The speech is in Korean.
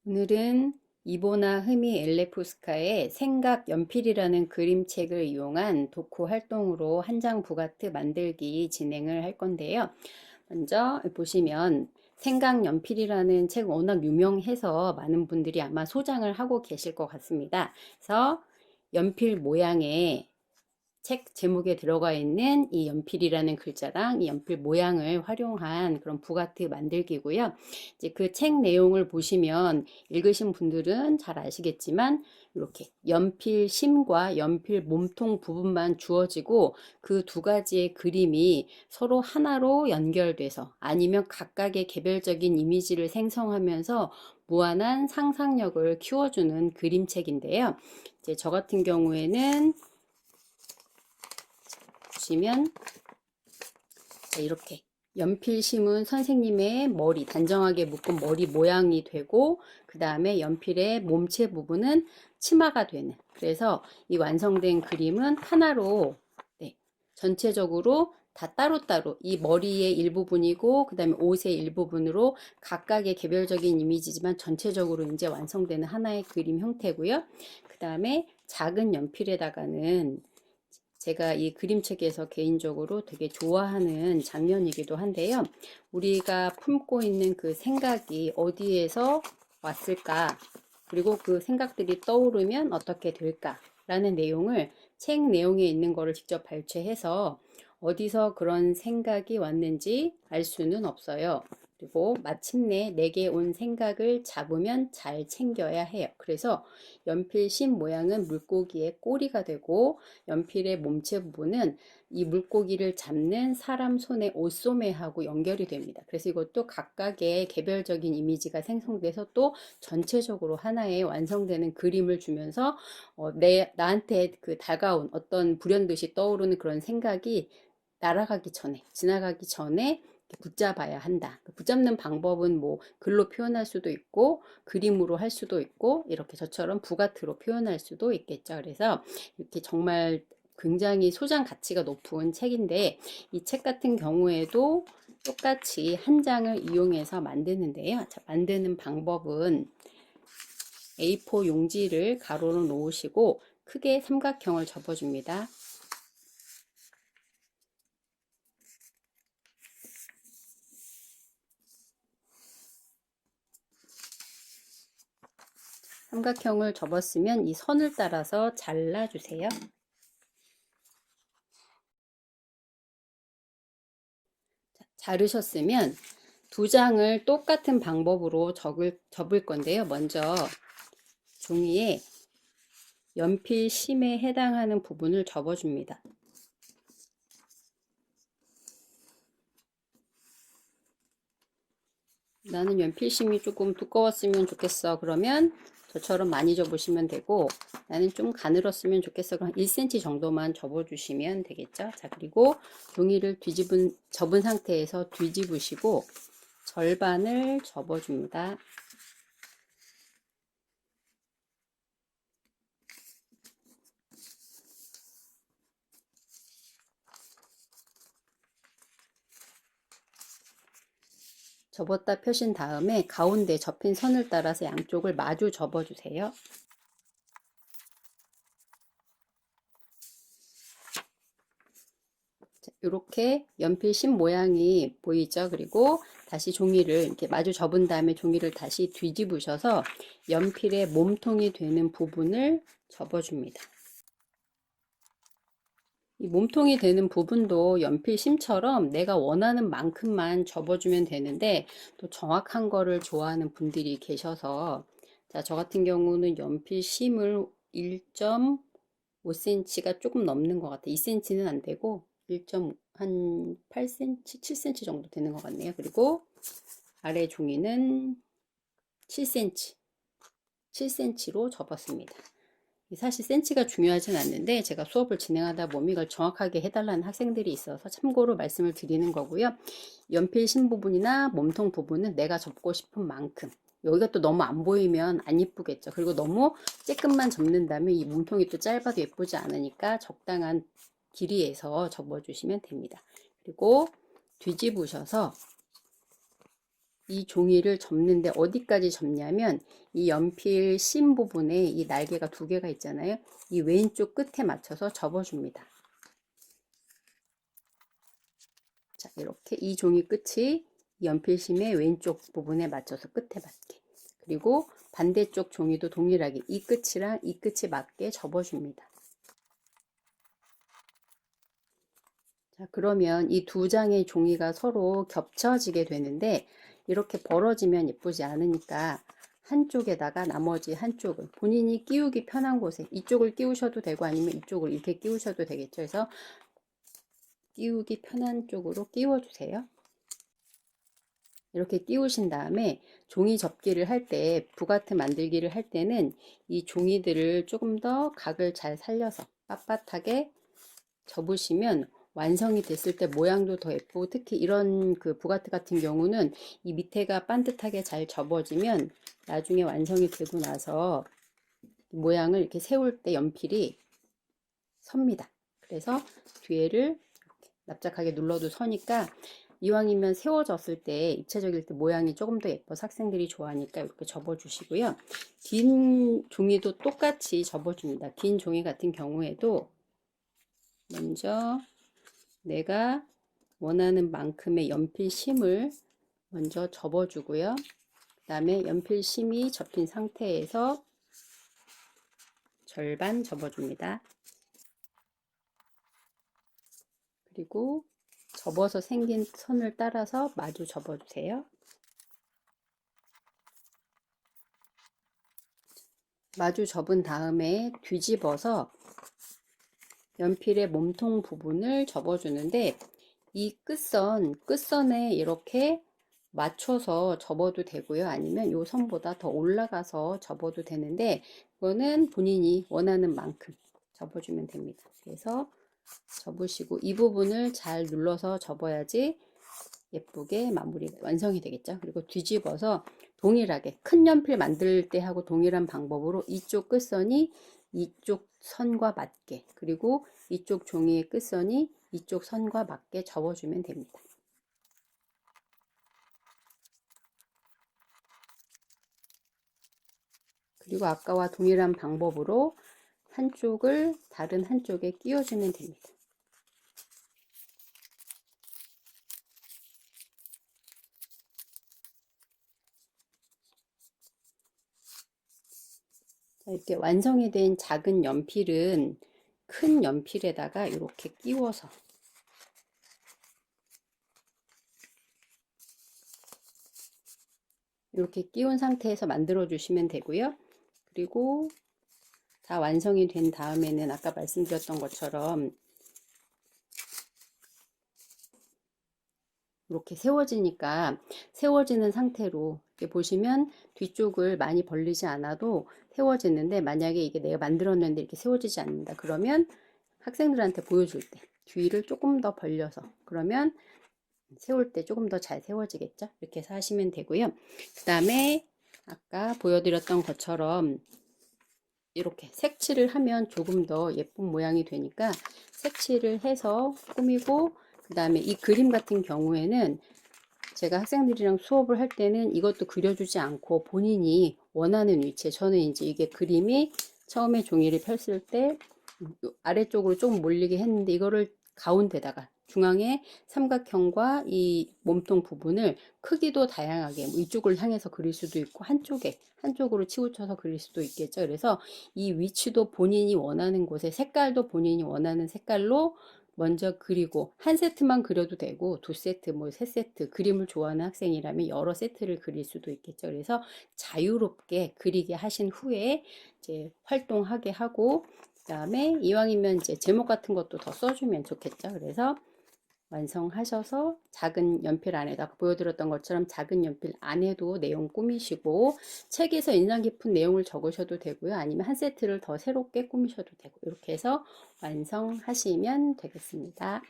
오늘은 이보나 흐미 엘레푸스카의 생각 연필이라는 그림책을 이용한 도쿠 활동으로 한 장 부가트 만들기 진행을 할 건데요. 먼저 보시면 생각 연필이라는 책 워낙 유명해서 많은 분들이 아마 소장을 하고 계실 것 같습니다. 그래서 연필 모양의 책 제목에 들어가 있는 이 연필이라는 글자랑 이 연필 모양을 활용한 그런 부가트 만들기고요. 이제 그 책 내용을 보시면 읽으신 분들은 잘 아시겠지만 이렇게 연필 심과 연필 몸통 부분만 주어지고 그 두 가지의 그림이 서로 하나로 연결돼서 아니면 각각의 개별적인 이미지를 생성하면서 무한한 상상력을 키워주는 그림책인데요. 이제 저 같은 경우에는 보시면 이렇게 연필 심은 선생님의 머리, 단정하게 묶은 머리 모양이 되고, 그 다음에 연필의 몸체 부분은 치마가 되는, 그래서 이 완성된 그림은 하나로 전체적으로 다 따로따로 이 머리의 일부분이고 그 다음에 옷의 일부분으로 각각의 개별적인 이미지지만 전체적으로 이제 완성되는 하나의 그림 형태고요. 그 다음에 작은 연필에다가는 제가 이 그림책에서 개인적으로 되게 좋아하는 장면이기도 한데요. 우리가 품고 있는 그 생각이 어디에서 왔을까? 그리고 그 생각들이 떠오르면 어떻게 될까? 라는 내용을 책 내용에 있는 거를 직접 발췌해서 어디서 그런 생각이 왔는지 알 수는 없어요. 그리고 마침내 내게 온 생각을 잡으면 잘 챙겨야 해요. 그래서 연필 심 모양은 물고기의 꼬리가 되고 연필의 몸체 부분은 이 물고기를 잡는 사람 손의 옷소매하고 연결이 됩니다. 그래서 이것도 각각의 개별적인 이미지가 생성돼서 또 전체적으로 하나의 완성되는 그림을 주면서 나한테 그 다가온 어떤 불현듯이 떠오르는 그런 생각이 날아가기 전에, 지나가기 전에 붙잡아야 한다. 붙잡는 방법은 뭐 글로 표현할 수도 있고 그림으로 할 수도 있고 이렇게 저처럼 부가트로 표현할 수도 있겠죠. 그래서 이렇게 정말 굉장히 소장 가치가 높은 책인데 이 책 같은 경우에도 똑같이 한 장을 이용해서 만드는데요. 자, 만드는 방법은 A4 용지를 가로로 놓으시고 크게 삼각형을 접어줍니다. 삼각형을 접었으면 이 선을 따라서 잘라주세요. 자르셨으면 두 장을 똑같은 방법으로 접을 건데요. 먼저 종이에 연필 심에 해당하는 부분을 접어줍니다. 나는 연필 심이 조금 두꺼웠으면 좋겠어. 그러면 저처럼 많이 접으시면 되고, 나는 좀 가늘었으면 좋겠어. 그럼 1cm 정도만 접어주시면 되겠죠. 자, 그리고 종이를 접은 상태에서 뒤집으시고 절반을 접어줍니다. 접었다 펴신 다음에 가운데 접힌 선을 따라서 양쪽을 마주 접어주세요. 이렇게 연필 심 모양이 보이죠? 그리고 다시 종이를 이렇게 마주 접은 다음에 종이를 다시 뒤집으셔서 연필의 몸통이 되는 부분을 접어줍니다. 이 몸통이 되는 부분도 연필 심처럼 내가 원하는 만큼만 접어주면 되는데 또 정확한 거를 좋아하는 분들이 계셔서 자, 저 같은 경우는 연필 심을 1.5cm가 조금 넘는 것 같아요. 2cm는 안 되고 8cm, 7cm 정도 되는 것 같네요. 그리고 아래 종이는 7cm, 7cm로 접었습니다. 사실 센치가 중요하진 않는데 제가 수업을 진행하다 보면 이걸 정확하게 해달라는 학생들이 있어서 참고로 말씀을 드리는 거고요. 연필 심 부분이나 몸통 부분은 내가 접고 싶은 만큼, 여기가 또 너무 안 보이면 안 예쁘겠죠. 그리고 너무 쬐끔만 접는다면 이 몸통이 또 짧아도 예쁘지 않으니까 적당한 길이에서 접어주시면 됩니다. 그리고 뒤집으셔서 이 종이를 접는데 어디까지 접냐면 이 연필 심 부분에 이 날개가 두 개가 있잖아요. 이 왼쪽 끝에 맞춰서 접어줍니다. 자, 이렇게 이 종이 끝이 연필심의 왼쪽 부분에 맞춰서 끝에 맞게. 그리고 반대쪽 종이도 동일하게 이 끝이랑 이 끝이 맞게 접어줍니다. 자, 그러면 이 두 장의 종이가 서로 겹쳐지게 되는데 이렇게 벌어지면 예쁘지 않으니까 한쪽에다가 나머지 한쪽을 본인이 끼우기 편한 곳에 이쪽을 끼우셔도 되고 아니면 이쪽을 이렇게 끼우셔도 되겠죠. 그래서 끼우기 편한 쪽으로 끼워주세요. 이렇게 끼우신 다음에 종이 접기를 할 때, 북아트 만들기를 할 때는 이 종이들을 조금 더 각을 잘 살려서 빳빳하게 접으시면 완성이 됐을 때 모양도 더 예쁘고, 특히 이런 그 북아트 같은 경우는 이 밑에가 반듯하게 잘 접어지면 나중에 완성이 되고 나서 모양을 이렇게 세울 때 연필이 섭니다. 그래서 뒤에를 이렇게 납작하게 눌러도 서니까 이왕이면 세워졌을 때 입체적일 때 모양이 조금 더 예뻐서 학생들이 좋아하니까 이렇게 접어주시고요. 긴 종이도 똑같이 접어줍니다. 긴 종이 같은 경우에도 먼저 내가 원하는 만큼의 연필심을 먼저 접어주고요. 그 다음에 연필심이 접힌 상태에서 절반 접어줍니다. 그리고 접어서 생긴 선을 따라서 마주 접어주세요. 마주 접은 다음에 뒤집어서 연필의 몸통 부분을 접어주는데 이 끝선에 이렇게 맞춰서 접어도 되고요. 아니면 이 선보다 더 올라가서 접어도 되는데 이거는 본인이 원하는 만큼 접어주면 됩니다. 그래서 접으시고 이 부분을 잘 눌러서 접어야지 예쁘게 마무리가 완성이 되겠죠. 그리고 뒤집어서 동일하게 큰 연필 만들 때 하고 동일한 방법으로 이쪽 끝선이 이쪽 선과 맞게, 그리고 이쪽 종이의 끝선이 이쪽 선과 맞게 접어주면 됩니다. 그리고 아까와 동일한 방법으로 한쪽을 다른 한쪽에 끼워주면 됩니다. 이렇게 완성이 된 작은 연필은 큰 연필에다가 이렇게 끼워서 이렇게 끼운 상태에서 만들어 주시면 되고요. 그리고 다 완성이 된 다음에는 아까 말씀드렸던 것처럼 이렇게 세워지니까 세워지는 상태로 이렇게 보시면 뒤쪽을 많이 벌리지 않아도 세워지는데, 만약에 이게 내가 만들었는데 이렇게 세워지지 않는다 그러면 학생들한테 보여줄 때 뒤를 조금 더 벌려서, 그러면 세울 때 조금 더 잘 세워지겠죠. 이렇게 해서 하시면 되고요. 그 다음에 아까 보여드렸던 것처럼 이렇게 색칠을 하면 조금 더 예쁜 모양이 되니까 색칠을 해서 꾸미고, 그 다음에 이 그림 같은 경우에는 제가 학생들이랑 수업을 할 때는 이것도 그려주지 않고 본인이 원하는 위치에, 저는 이제 이게 그림이 처음에 종이를 폈을 때 아래쪽으로 조금 몰리게 했는데 이거를 가운데다가 중앙에 삼각형과 이 몸통 부분을 크기도 다양하게 뭐 이쪽을 향해서 그릴 수도 있고 한쪽으로 치우쳐서 그릴 수도 있겠죠. 그래서 이 위치도 본인이 원하는 곳에, 색깔도 본인이 원하는 색깔로 먼저 그리고 한 세트만 그려도 되고 두 세트, 뭐 세 세트, 그림을 좋아하는 학생이라면 여러 세트를 그릴 수도 있겠죠. 그래서 자유롭게 그리게 하신 후에 이제 활동하게 하고, 그다음에 이왕이면 이제 제목 같은 것도 더 써주면 좋겠죠. 그래서 완성하셔서 작은 연필 안에다 보여드렸던 것처럼 작은 연필 안에도 내용 꾸미시고, 책에서 인상 깊은 내용을 적으셔도 되고요. 아니면 한 세트를 더 새롭게 꾸미셔도 되고, 이렇게 해서 완성하시면 되겠습니다.